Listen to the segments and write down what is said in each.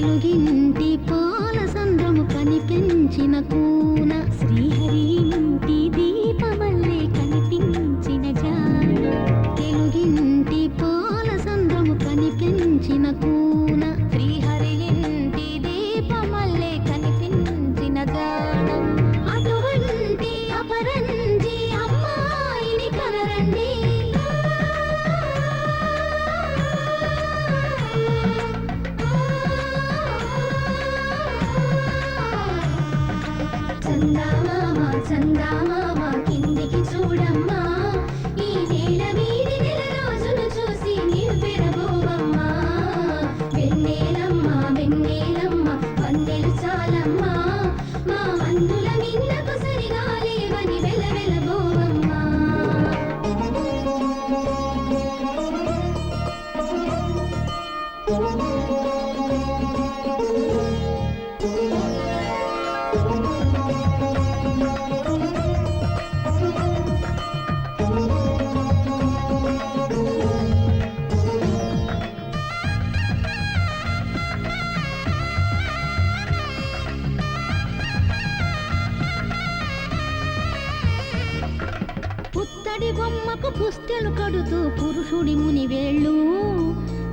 తెలుగింటి పాల సంద్రము కనిపించిన కూన శ్రీహరి ఇంటి దీపమల్లే కనిపించిన జాన తెలుగింటి పాల సంద్రము కనిపించిన కూన శ్రీహరి ఇంటి దీపమల్లే కనిపించిన జాన అటువంటి అపరంజి అమ్మాయిని కనరండి చందామామ కిందికి చూడమ్మా ఈ నేల వీధి నెల రోజులు చూసి నీవు పెరబోవమ్మా వెన్నెలమ్మ వెన్నెలమ్మ వందెలు చాలమ్మా మా అందుల మిన్నకు సరిగా లేవని వెలవెలబోవమ్మా పుత్తడి బొమ్మకు పుస్తెలు కడుతూ పురుషుడి ముని వేళ్ళు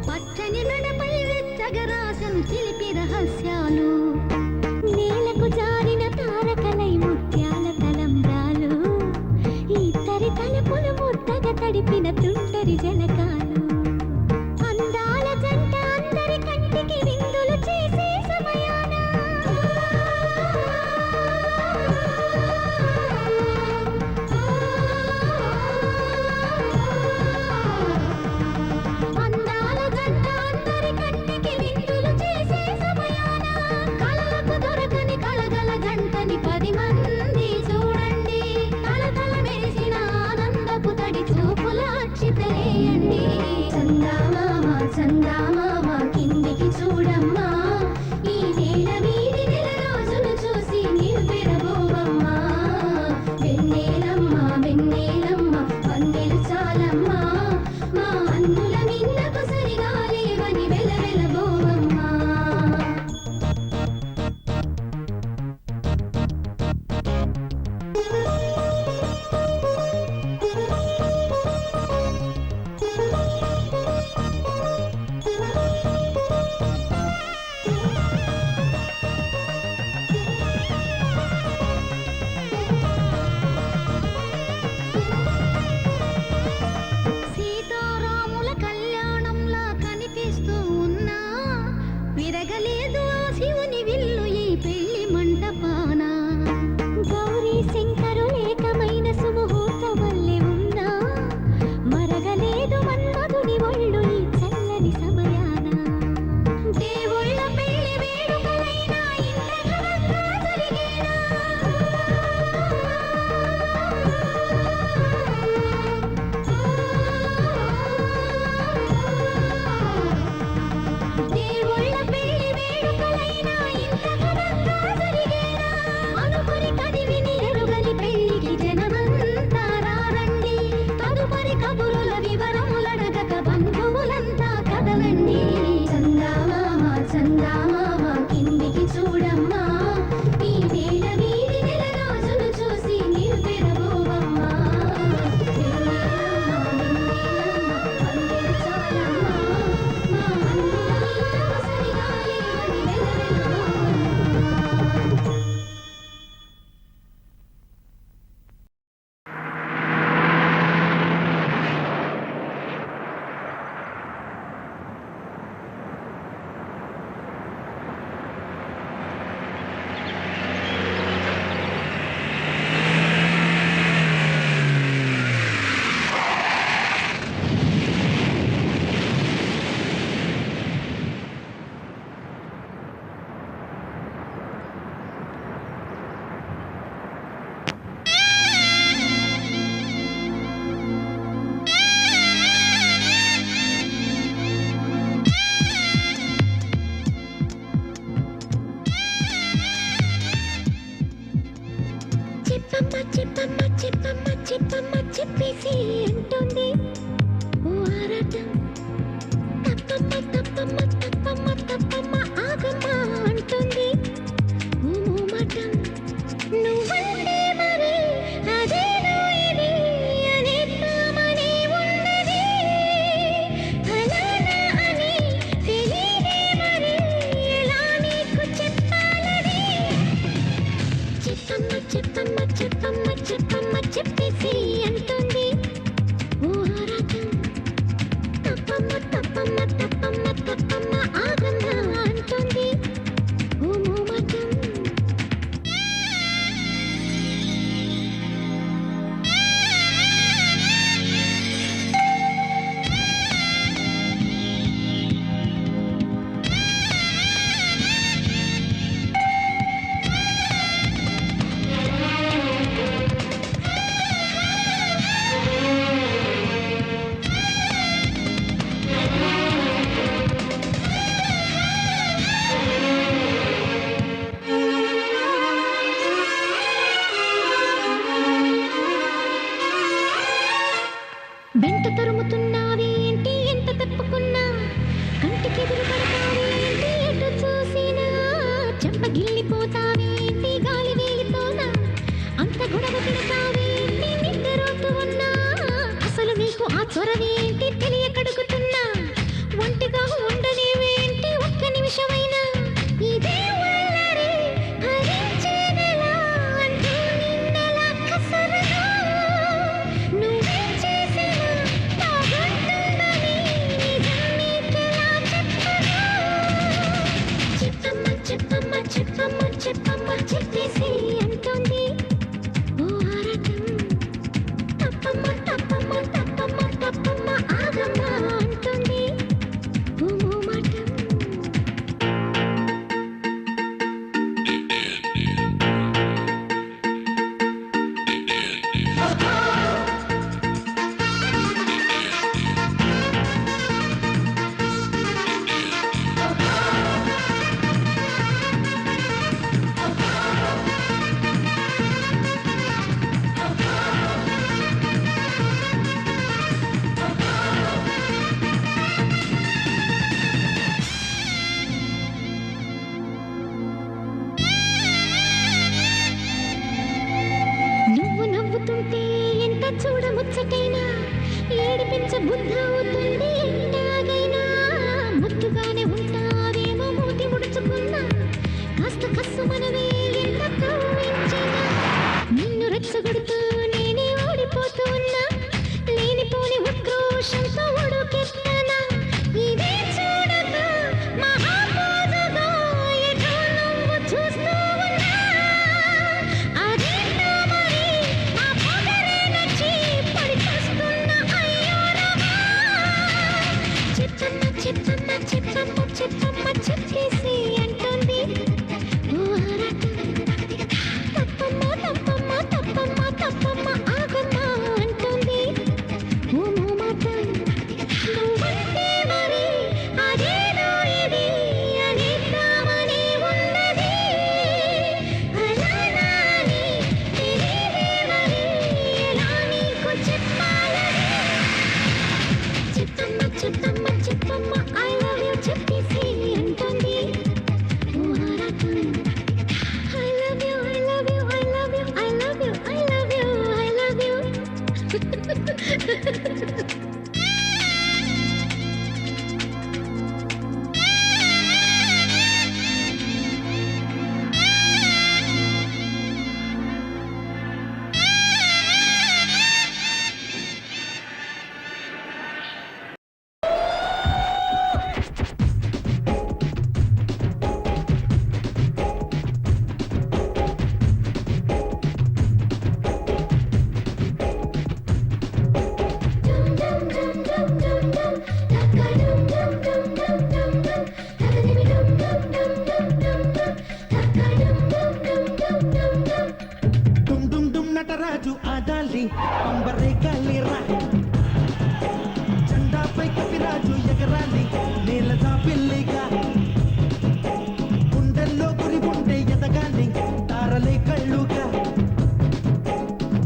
పచ్చని నడపై వెచ్చగరాసను చిలిపి రహస్యాలు నేలకు జారిన తారకలై ముత్యాల తలంబ్రాలు ఇద్దరి తలుపులు ముద్దగా తడిపిన తుంటరి జలకాలు అందాల జంట అందరి కంటికి విందులు చేసే సమయాన అందాల జంట అందరి కంటికి విందులు చేసే సమయాన కళ్ళకు దొరకని కళగల జంటని 10 మంది చూడండి కళకళ మెరిసిన ఆనందపు తడి చూపుల అక్షితలేయండి చందామామ కిందికి చూడమ్మా ఈ నేల వీధి నెల రోజులు చూసి నీవు పెరబోవమ్మా వెన్నెలమ్మ వెన్నెలమ్మ వందెలు చాలమ్మా మా అందుల మిన్నకు సరిగా లేవని వెలవెలబోవమ్మా సీతారాముల కళ్యాణంలా కనిపిస్తూ ఉన్నా విరగలేదు ఆ శివుని విల్లు ఈ పెళ్లి మంటపాన గౌరీ శంకరు ఏకమైన సుముహూర్త వల్లే ఉన్నా మరగలేదు మన్మధుని ఒళ్ళు ఈ చల్లని సమయాన దేవుళ్ళ పెళ్లి వేడుకలైనా ఇంత ఘనంగా జరిగేనా దేవుళ్ళ పెళ్లి వేడుకలైనా ఇంత ఘనంగా జరిగేనా అనుకుని కదివిని ఎరుగని పెళ్లికి జనమంతా రారండి తదుపరి కబురుల వివరములడగక బంధువులంతా కదలండి చందామామ కిందికి చూడమ్మా ఈ నేల వీధి నెల రోజులు చూసి నీవు పెరబోవమ్మా వెన్నెలమ్మ వందెలు చాలమ్మా మా అందుల మిన్నకు సరిగా లేవని వెలవెలబోవమ్మా చెప్పేసి అంటుంది ఓ ఆరాటం తప్పమ్మ ఆగమ్మ తప్పమ్మ ఆగమ్మ అంటుంది ఓ మోమాటం. వెంట తరుముతున్నావేంటి ఎంత తప్పుకున్నా, కంటికి ఎదురుపడతావేంటి ఎటు చూసినా, చెంపగిల్లిపోతావేంటి గాలి వేలితోనా, అంత గొడవ పెడతావేంటి నిద్రపోతూ ఉన్నా, అసలు నీకు ఆ చొరవేంటి తెలియకడుగుతున్నా, ఒంటిగా ఉండనేవేంటి ఒక్క నిమిషమైనా, ఇదే వల్లరి హరించేదెలా అంటూ నిన్నెలా కసరను, నువ్వే చేసినా బాగుంటుందని నిజం నీకెలా చెప్పను. చెప్పమ్మ చెప్పమ్మ చెప్పమ్మ చెప్పమ్మ చెప్పేసి అంటుంది ఓ ఆరాటం. తప్పమ్మ తప్పమ్మ తప్పమ్మ తప్పమ్మ ఆగమ్మ అంటుంది ఓ మోమాటం. నువ్వు నవ్వుతుంటే ఎంత చూడముచ్చటైనా, ఏడిపించ బుద్ధి అవుతుంది ఎలాగైనా, ముద్దుగానే ఉంటావేమో మూతి ముడుచుకున్నా, కాస్త కస్సుమనవే ఎంత కవ్వించినా, నిన్ను రెచ్చగొడుతూ నేనే ఓడిపోతూ ఉన్నా, లేనిపోని ఉక్రోషంతో ఉడుకెత్తనా, ఇదే చూడక మహాపోజుగా ఎటో నువ్వు చూస్తూ ఉన్నా, అదేంటో మరి ఆ పొగరే నచ్చి పడికొస్తున్న అయ్యో రామా. చెప్పమ్మ చెప్పమ్మ చెప్పమ్మ చెప్పమ్మ చెప్పేసి అంటుంది ఓ ఆరాటం. తప్పమ్మ తప్పమ్మ తప్పమ్మ తప్పమ్మ ఆగమ్మ అంటుంది ఓ మోమాటం. నువ్వంటే మరి అదేదో ఇది అనేద్దామని ఉన్నది, అలానా అని తెలియదే మరి ఎలా నీకు చెప్పాలని. చెప్పమ్మ చెప్పమ్మ చెప్పమ్మ ఐ లవ్ యూ చెప్పేసి అంటుంది ఓ ఆరాటం. I love you, I love you, I love you, I love you, I love you, I love you. డుమ్ డుమ్ డుమ్ Nataraju ఆడాలి పంబరే కాలిరా, జెండాపై కపిరాజు ఎగరాలి నేల జాపిల్లిగా, గుండెల్లో గురి ఉంటే ఎదగాలి తారలే కళ్ళుగా,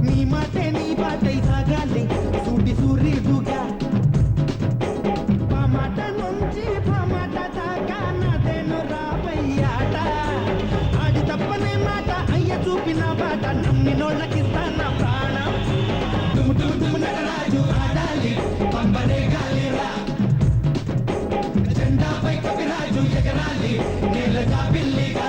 నీ మాటే నీ బాటై సాగాలి సూటి సూర్యుడుగా, పామాట నుంచి పామాట దాకా నాదేను రాబయ్యాట, ఆడి తప్పనే మాట అయ్య చూపిన బాట నమ్మినోళ్ళకిస్తాన ప్రాణం. డుమ్ డుమ్ డుమ్ నటరాజు ఆడాలి పంబరే గాలిరా, జెండాపై కపిరాజు ఎగరాలి నేల జాబిల్లిగా.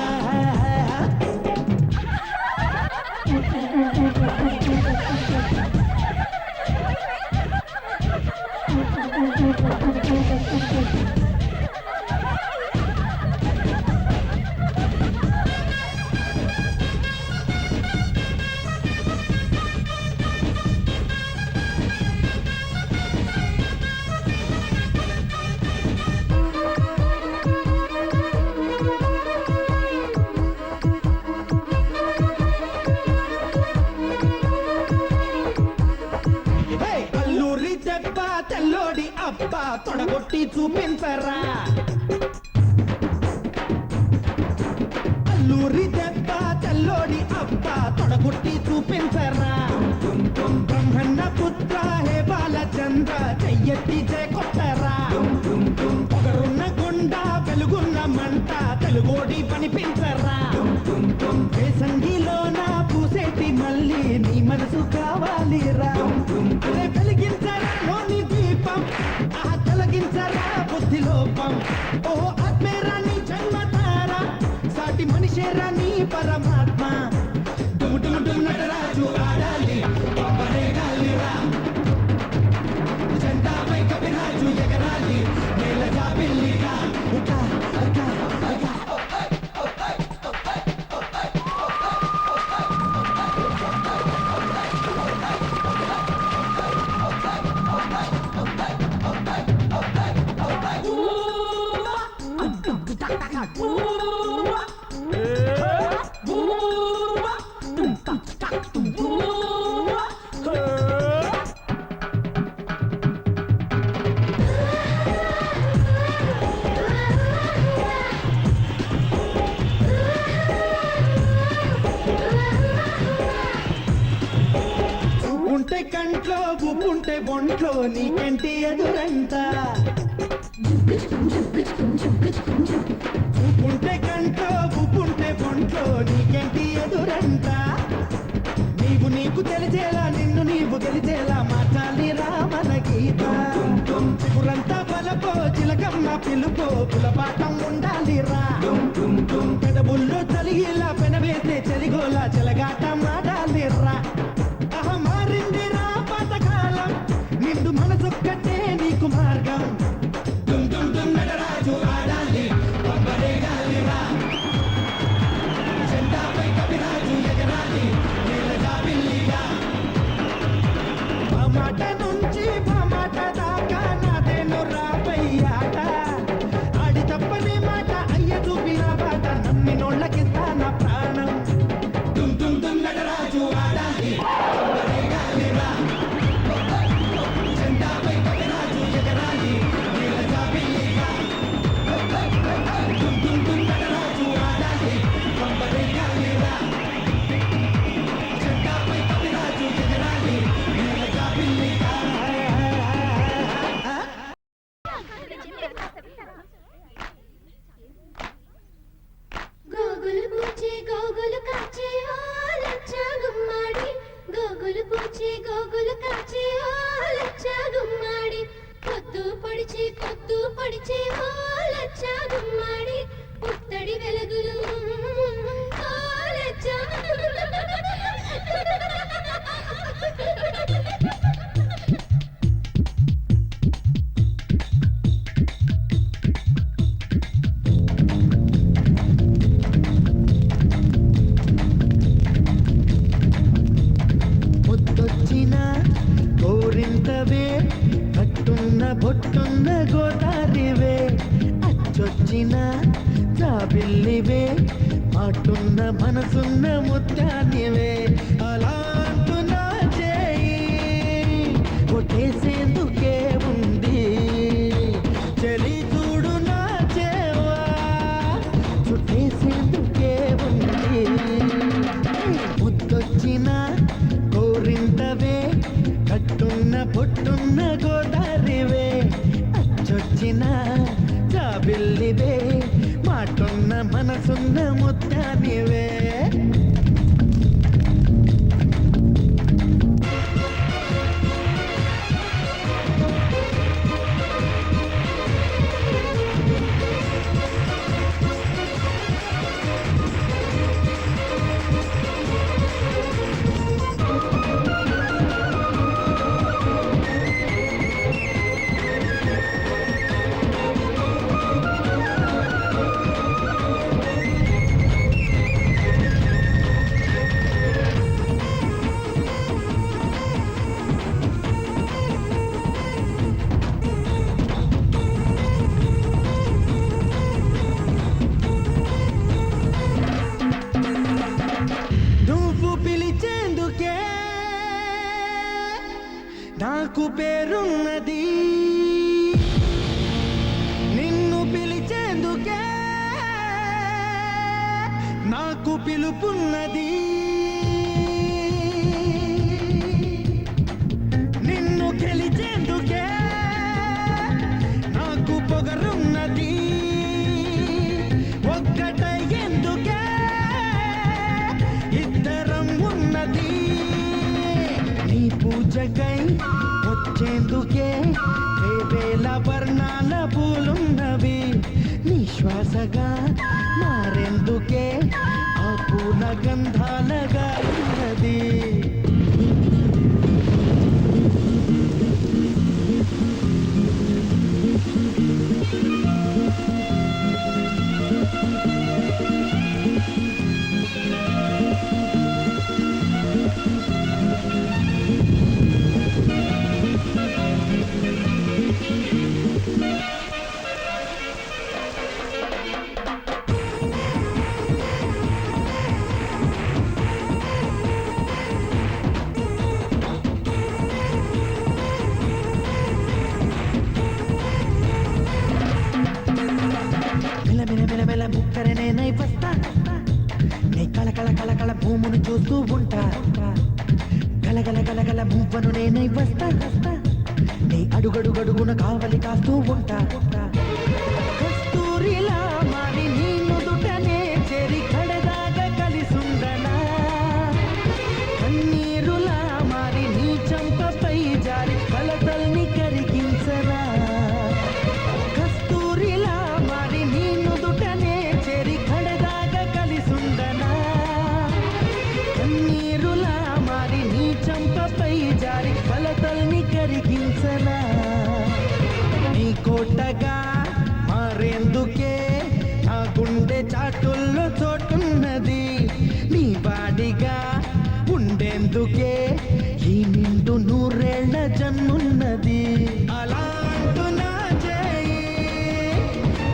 తొడగొట్టి చూపించరా అల్లూరి దెబ్బ తెల్లోడి అబ్బ తొడగొట్టి చూపించరా బ్రహ్మన్న పుత్ర హే బాలచంద్ర చెయ్యెత్తి కొట్టరా పొగరున్న గుండ వెలుగున్న మంట తెలుగోడి పనిపించరా సంగిలోన పూసేటి మళ్ళీ నీ మనసు కావాలిరా వెలిగించరా లోని దీపం తొలగించరా బుద్ధి లోపం ఓ ఆత్మేరాని జన్మతారా సాటి మనిషేరా నీ పరమాత్మ డుమ్ నటరాజు ఆడాలి పరేగాలిరా జెండాపై కవిరాజు ఎగరాలి నేల జాబిల్లిగా ఉంటే కంట్లో ఉప్పుంటే బొంట్లో నీకెంటి ఎదురంట ఉంటే కంట్లో ఉప్పుంటే బొంట్లో నీకెంటి ఎదురంట నీకు తెలిసేలా నిన్ను నీవు గెలిచేలా మార్చాలి రామన గీత చిగురంతా బలపో చిలకమ్మ పిలుపో పులపాఠం ఉండాలి రా పెదబుల్లో చలిగిలా పెనవేసే చెలిగోలా చెలగాట మాడాలి రా మారింది రా పాతకాలం నిండు మనసొక్కటే నీకు మార్గం నటరాజు ఆడాలి పరేగాలిరా జెండాపై కవిరాజు ఎగరాలి నేల జాబిల్లిగా మాట నుంచి మాట దాకా నాదేను రాబయ్యాట ఆడి తప్పని మాట అయ్య చూపిన బాట నమ్మినోళ్ళకి స్థాన ప్రాణం నటరాజు ఆడాలి పరేగాలిరా జెండాపై కవిరాజు ఎగరాలి నేల జాబిల్లిగా నటరాజు ఆడాలి పరేగాలిరా జెండాపై కవిరాజు ఎగరాలి నేల జాబిల్లిగా గోగులు పూచే గోగులు కాచే ఓ లచ్చ గుమ్మాడి గోగులు పూచే గోగులు కాచే ఓ లచ్చ గుమ్మాడి పొద్దు పొడిచే ఓ లచ్చ గుమ్మాడి పుత్తడి వెలుగులు ఓ లచ్చ ముద్దొచ్చిన కోరింతవే కట్టున్న బొట్టున్న గోదారివే అచ్చొచ్చిన జాబిల్లివే మాటున్న మనసున్న ముత్యానివే అలా అంటున్నా చేయి కొట్టేసేందుకే ఉంది చెలి చూడు నా చేవా చుట్టేసేందుకే ఉంది ముద్దొచ్చిన కోరింతవే కట్టున్న పొట్టున్న గోదారివే అచ్చొచ్చిన జాబిల్లివే మాటున్న మనసున్న ముత్యానివే నాకు పేరున్నది పిలుపున్నది నిన్ను గెలిచేందుకే నాకు పొగరున్నది ఒక్కటయ్యేందుకే ఇద్దరం ఉన్నది నీ పూజకై వచ్చేందుకే వేవేల వర్ణాల పూలున్నవి నీ శ్వాసగా మారేందుకే ఆ పూల గంధాలగా ఉన్నది మెల ముక్కరనేనై వస్తా నీ కళ భూమును చూస్తూ ఉంటా గలగల మువ్వను నేనై వస్తా నీ అడుగడుగడుగున కావలి కాస్తూ ఉంటా కస్తూరిలా మారి నీ నుదుటనే చెరి కడదాగా కలిసుండనా కన్నీరులా మారి నీ చంపపై జారి కలతల్ని కరిగించరా కస్తూరిలా మారి నీ నుదుటనే చెరి కడదాగా కలిసుండనా కన్నీరులా మారి నీ చంపపై జారి కలతల్ని కరిగించనా నీ కోటగా మారేందుకే నా గుండె చాటుల్లో చోటున్నది నీ వాడిగా ఉండేందుకే ఈ నిండు నూరేళ్ల జన్మున్నది అలా అంటూ నా చేయి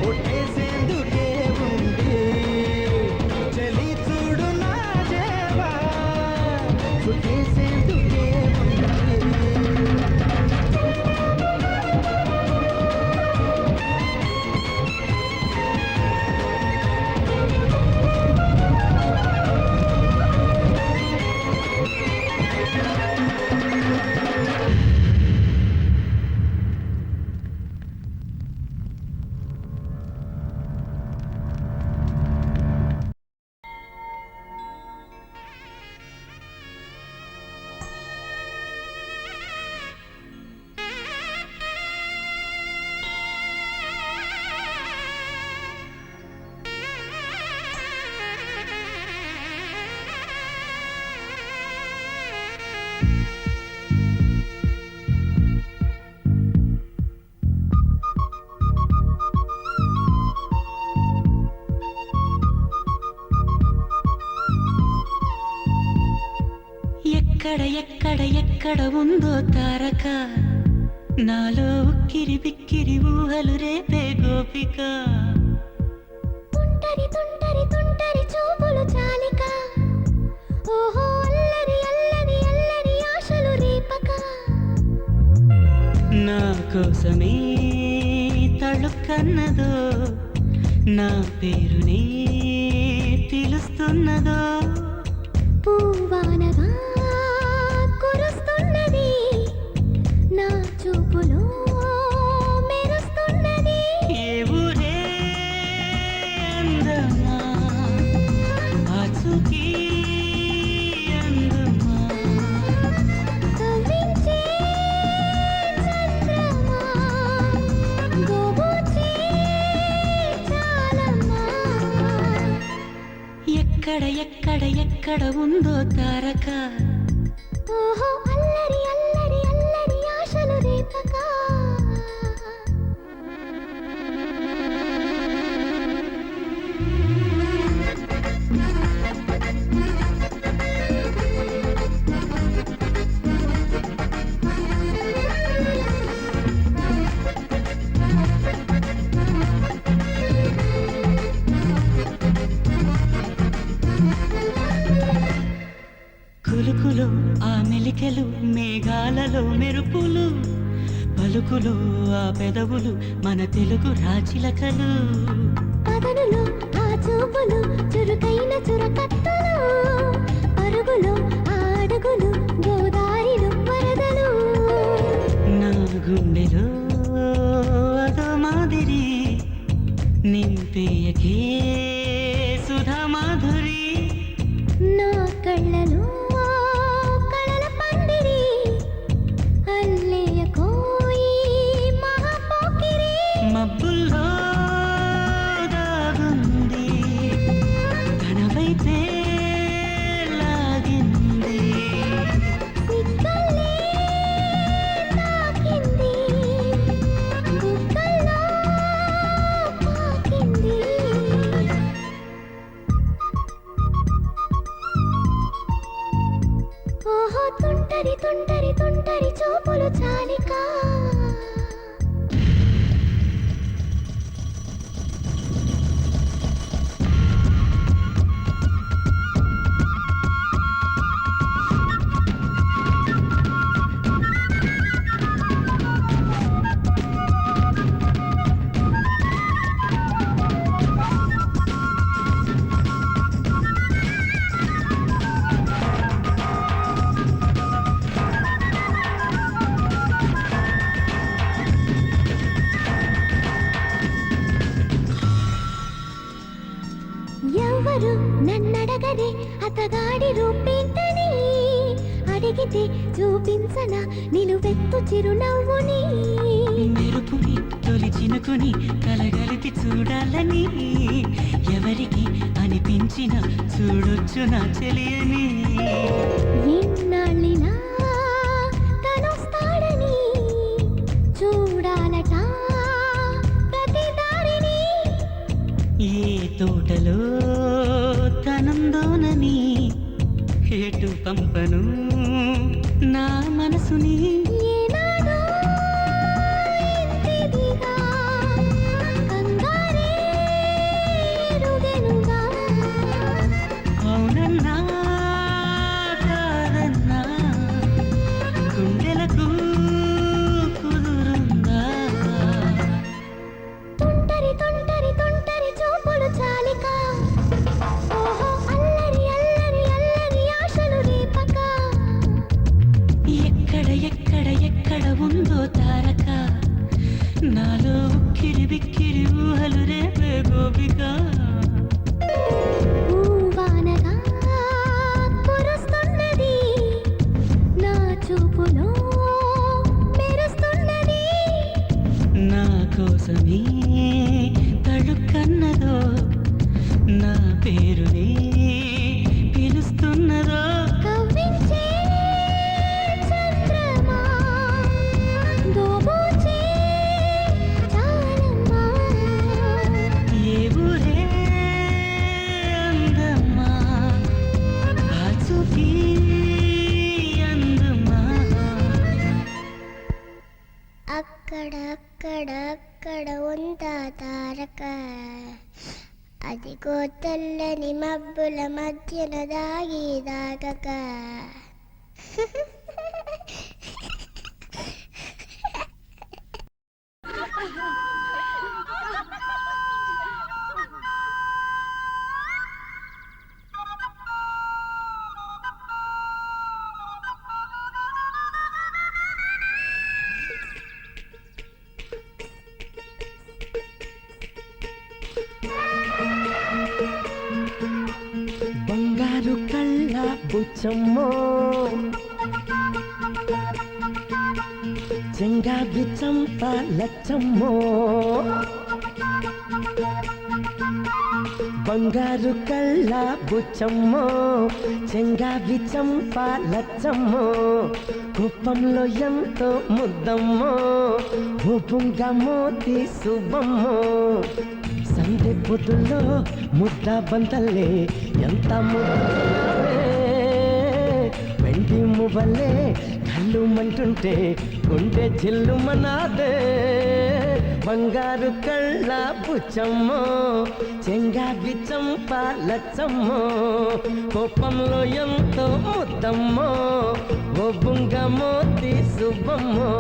ఒట్టేసేందుకే ఉంది చలి చూడు నా దేవా చుట్టేసేందుకే ఉంది ఎక్కడ ఉందో తారక నాలో ఉక్కిరి బిక్కిరి ఊహలు రేపే గోపిక తుంటరి చూపులు చాలిక ఓహో అల్లరి ఆశలు రేపక నా కోసమే తళుక్కన్నదో నా పేరునే పిలుస్తున్నదో పూవానగా కురుస్తున్నది నా చూపులో మెరుస్తున్నది ఏ ఊరే అందమా ఆచూకీ అందమా కవ్వించే చంద్రమా గోబూచే చాలమ్మా ఎక్కడ ఉందో తారక ఓహో అల్లరి ఆశలు రేపక కులుకులు ఆ మెలికెలు మేఘాలలో మెరుపులు పలుకులు ఆ పెదవులు మన తెలుగు రాచిలకలు పదనులు ఆ చూపులు చురుకైన చురకత్తలు పరుగులు అడుగులు గోదారిలు వరదలు నా గుండెలో అదో మాదిరి నింపేయకే సుధా మాధురి నా కళ్ళలో కళల పందిరి అల్లేయ కోయి మహాపోకిరి మబ్బుల్లో దాగుంది తన వైపే లాగింది సిగ్గల్లే తాకింది బుగ్గల్లో పాకింది ఓహో తుంటరి తుంటరి తుంటరి చూపులు చాలికా ఎవరు నన్నడగదే అతగాడి రూపేంటని అడిగితే చూపించన నిలువెత్తు చిరునవ్వుని మెరుపుని తొలి చినుకుని కలగలిపి చూడాలని ఎవరికి అనిపించిన చూడొచ్చు నా చెలియని ఎన్నాళ్ళినా తనొస్తాడని చూడాలట ప్రతి దారిని ఏ తోటలో తనందోనని ఎటు పంపను నా మనసుని ఏనాడో ఇంతిదిగా కంగారే ఎరుగెనుగా అవునన్నా కాదన్నా గుండెలకు కుదురుందా తుంటరి తుంటరి తుంటరి చూపులు చాలిక ఓహో అల్లరి అల్లరి అల్లరి ఆశలు రేపక ఎక్కడ ఎక్కడ ఎక్కడ ఉందో తారక నాలో ఉక్కిరి బిక్కిరి ఊహలు రేపే గోపిక ఊవానగా కురుస్తున్నది నా చూపులో మెరుస్తున్నది నా కోసమే తడుకన్నదో నా పేరునే పిలుస్తున్నదో కవ్వించే చంద్రమా దోబూచే చాలమ్మా ఏ ఊరే అందమ్మా ఆ చూపి అందమ్మా అక్కడ అక్కడ అక్కడ ఉందా తారక అదిగో తెల్లని మబ్బుల మధ్యన దాగి దాగక బంగారు కళ్ళ బుచ్చమ్మో చెంగావి చంప లచ్చమ్మో బంగారు కళ్ళ బుచ్చమ్మో చెంగావి చంప లచ్చమ్మో కుప్పంలో ఎంతో ముద్దమ్మో ఊపుంగా మోతి శుభమ్మో సందె పొద్దుల్లో ముద్ద బంతల్లే ఎంత ముద్దే వెండి మువ్వలే కళ్ళు మంటుంటే గుండె జిల్లు మనాదే బంగారు కళ్ళ బుచ్చమ్మో చెంగావి చంప లచ్చమ్మో కోపంలో ఎంతో ముద్దమ్మో ఓ బుంగ మోతి శుభమ్మో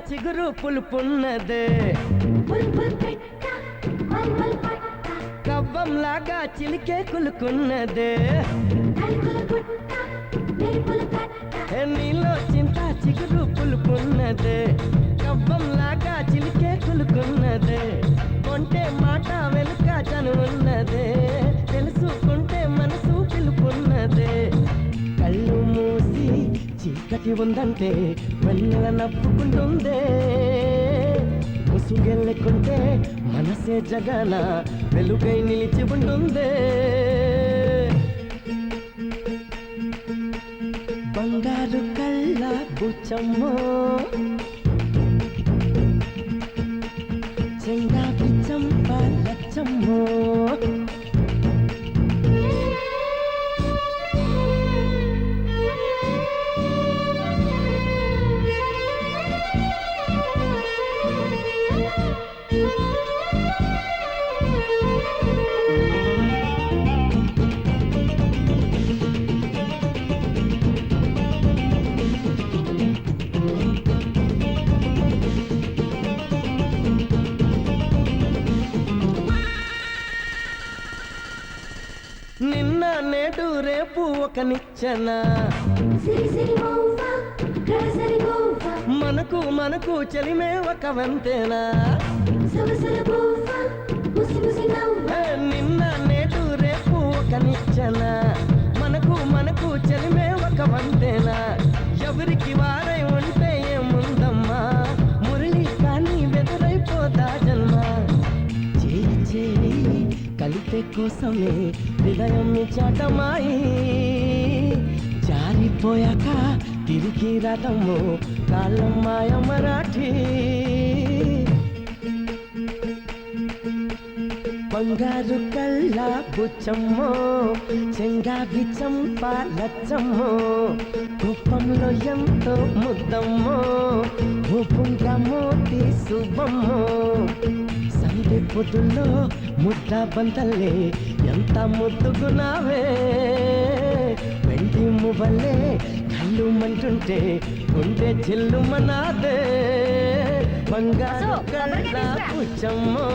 చిగురు పులుపున్నదే కవ్వంలాగా చిలికే కులుకున్నదే నీలో చింత చిగురు పులుపున్నదే కవ్వంలాగా చిలికే కులుకున్నదే కొంటే మాట వెనుక చనువున్నదే తెలుసుకుంటే మనసు పిలుపున్నదే కళ్ళు మూసి చీకటి ఉందంటే వెన్నెల నవ్వుకుంటుందే ముసుగెళ్ళకుంటే మనసే జగన వెలుగై నిలిచి ఉంటుందే బంగారు కళ్ళ బుచ్చమ్మో చెంగాకి చంప లచ్చమ్మో నిన్న నేడు రేపు ఒక నిచ్చెన మనకు మనకు చెలిమే ఒక వంతేనా నిన్న నేడు రేపు ఒక నిచ్చెన మనకు మనకు చెలిమే ఒక వంతేనా ఎవరికి వారై ఉంటే ఏముందమ్మా మురళి కానీ బెదరైపోతా జన్మ చేయి చేయి కలితే కోసమే హృదయం చాటమాయి జారిపోయాక తిరిగి రథము కాలం మాయ మరాఠీ బంగారు కళ్ళ బుచ్చమ్మో చెంగావి చంప లచ్చమ్మో కోపంలో ఎంతో ముద్దమ్మో భూపుంగా మోతి శుభమ్మో సంధి పొద్దుల్లో ముద్ద బంతల్లే ఎంత ముద్దుగున్నావే వెండి మువ్వలే కళ్ళు మంటుంటే గుండె చిల్లు మనాదే బంగారు కళ్ళ బుచ్చమ్మో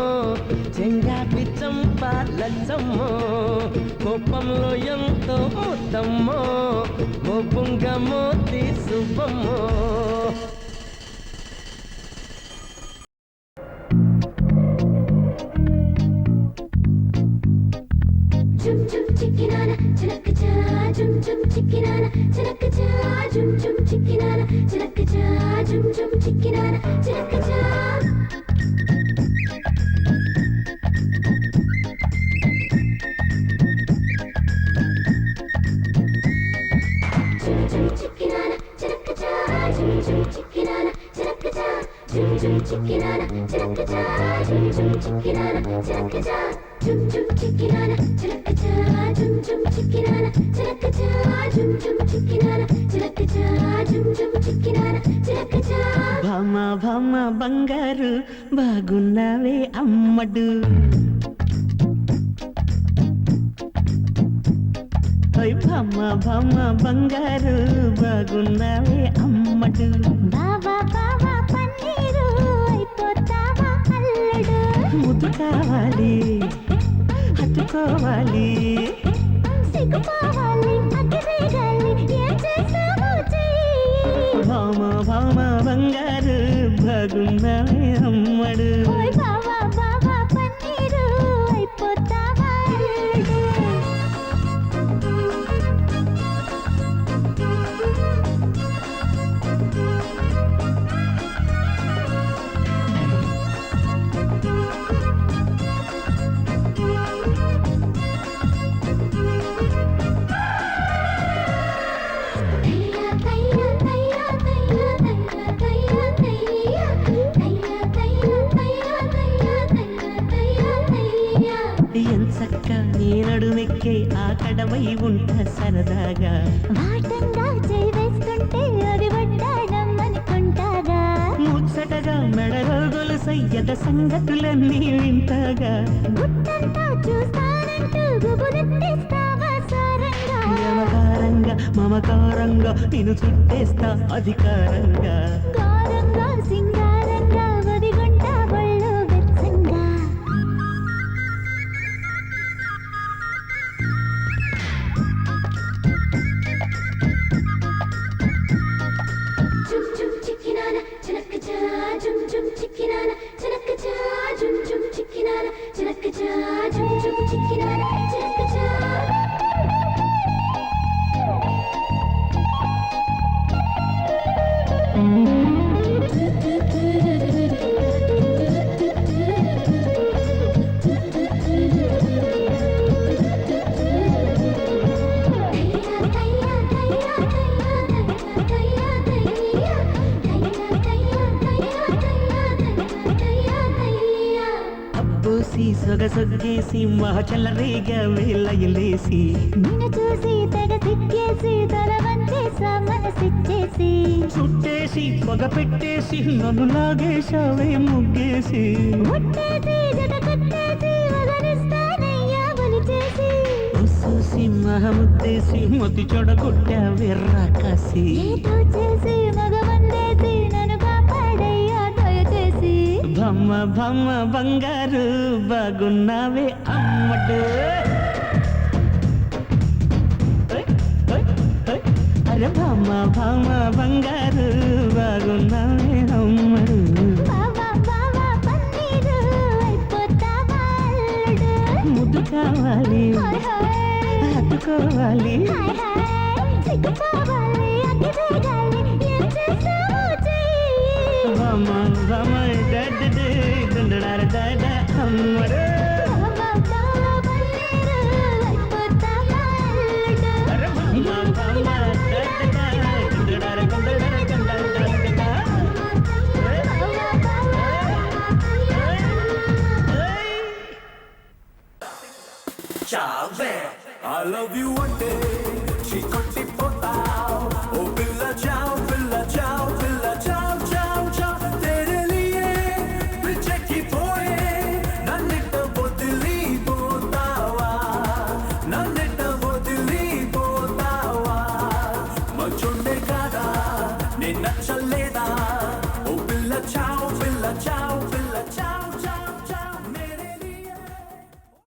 చెంగావి చంప లచ్చమ్మో కోపంలో ఎంతో ముద్దమ్మో భూపుంగా Moti శుభమ్మో Jum jum chickinana, chilakacha. Jum jum chickinana, chilakacha. Jum jum chickinana, chilakacha. Jum jum chickinana, chilakacha. Jum jum chickinana, chilakacha. Jum jum chickinana, chilakacha. Jum jum chickinana, chilakacha. Jum jum chickinana, chilakacha. Jum jum chickinana, chilakacha. Jum jum chickinana, chilakacha. Jum jum chickinana, chilakacha. Jum jum chickinana, chilakacha. భామ భామ బంగారు బాగున్నావే అమ్మడు భామ భామ బంగారు బాగున్నావే అమ్మడు బావా బావా పన్నీరు అయిపోతావా అల్లుడు ముద్దు కావాలి హత్తుకోవాలి సిగ్గుపోవాలి అగ్గిరేగాలి ఏం చేస్తావో చెయ్యి భామ భామ బంగారు బాగున్నావే అమ్మడు ఓయ్ బావా బావా పన్నీరు అయిపోతావా అల్లుడు ఎంచక్క నీ నడుమెక్కే ఆ కడవై ఉంటా సరదాగా వాటంగా చేయి వేస్తుంటే అది వడ్డాడం అనుకుంటాగా ముచ్చటగా మెడలో గొలుసయ్యద సంగతులన్నీ వింటాగా గుట్టంతా చూస్తానంటూ గుబురెత్తేస్తావా సారంగా మమకారంగా నిన్ను చుట్టేస్తా అధికారంగా గారంగా సింగ చిలకచా చుపు చుపు చిక్కినాడు చిలకచా అబ్బోసి సొగసొగ్గేసి మహచల్లరేగా వేలయలేసి నిన్ను చూసి తెగ సిక్కేసి తల వంచేసా మనసిచ్చేసి చుట్టేసి పొగ పెట్టేసి నన్ను లాగేశావే ముగ్గేసి ముట్టేసి జత కట్టేసి వదలిస్తానయ్యా బలిచేసి చూసి మహముద్దేసి మొత్తి చెడగొట్టావే రాకాసి ఏదో చేసి మగమందేసి నన్ను కాపాడయ్యా దయచేసి భమ్మ భమ్మ బంగారు బాగున్నావే అమ్మడు ఓయ్, ఓయ్, ఓయ్. అరే భమ్మ భమ్మ బంగారు బాగున్నావే అమ్మడు బావా బావా పన్నీరు అయిపోతావా అల్లుడు ముద్దు కావాలి హాయ్ హాయ్ హత్తుకోవాలి హాయ్ హాయ్ సిగ్గుపోవాలి అగ్గి వేగాలి ఏం చేస్తావో చెయ్యి భమ్మ భమ్మ డడ్డడే దండడార డాడ అమ్మడు బావా బావా పన్నీరు అయిపోతావా అల్లుడు అరే భమ్మ భమ్మ డడ్డడా దండడార దండడార దండడార బావా బావా చావే I love you అంటే చీకొట్టి పోతావ్ ఓ పిల్ల చావ్ పిల్ల చావ్ పిల్ల చావ్ చావ్ చావ్ तेरे लिए పిచ్చెక్కి పోయే నన్నిట్ట వదిలి పోతావా నన్నిట్ట వదిలి పోతావా మంచుండే కాదా నే నచ్చలేదా ఓ పిల్ల చావ్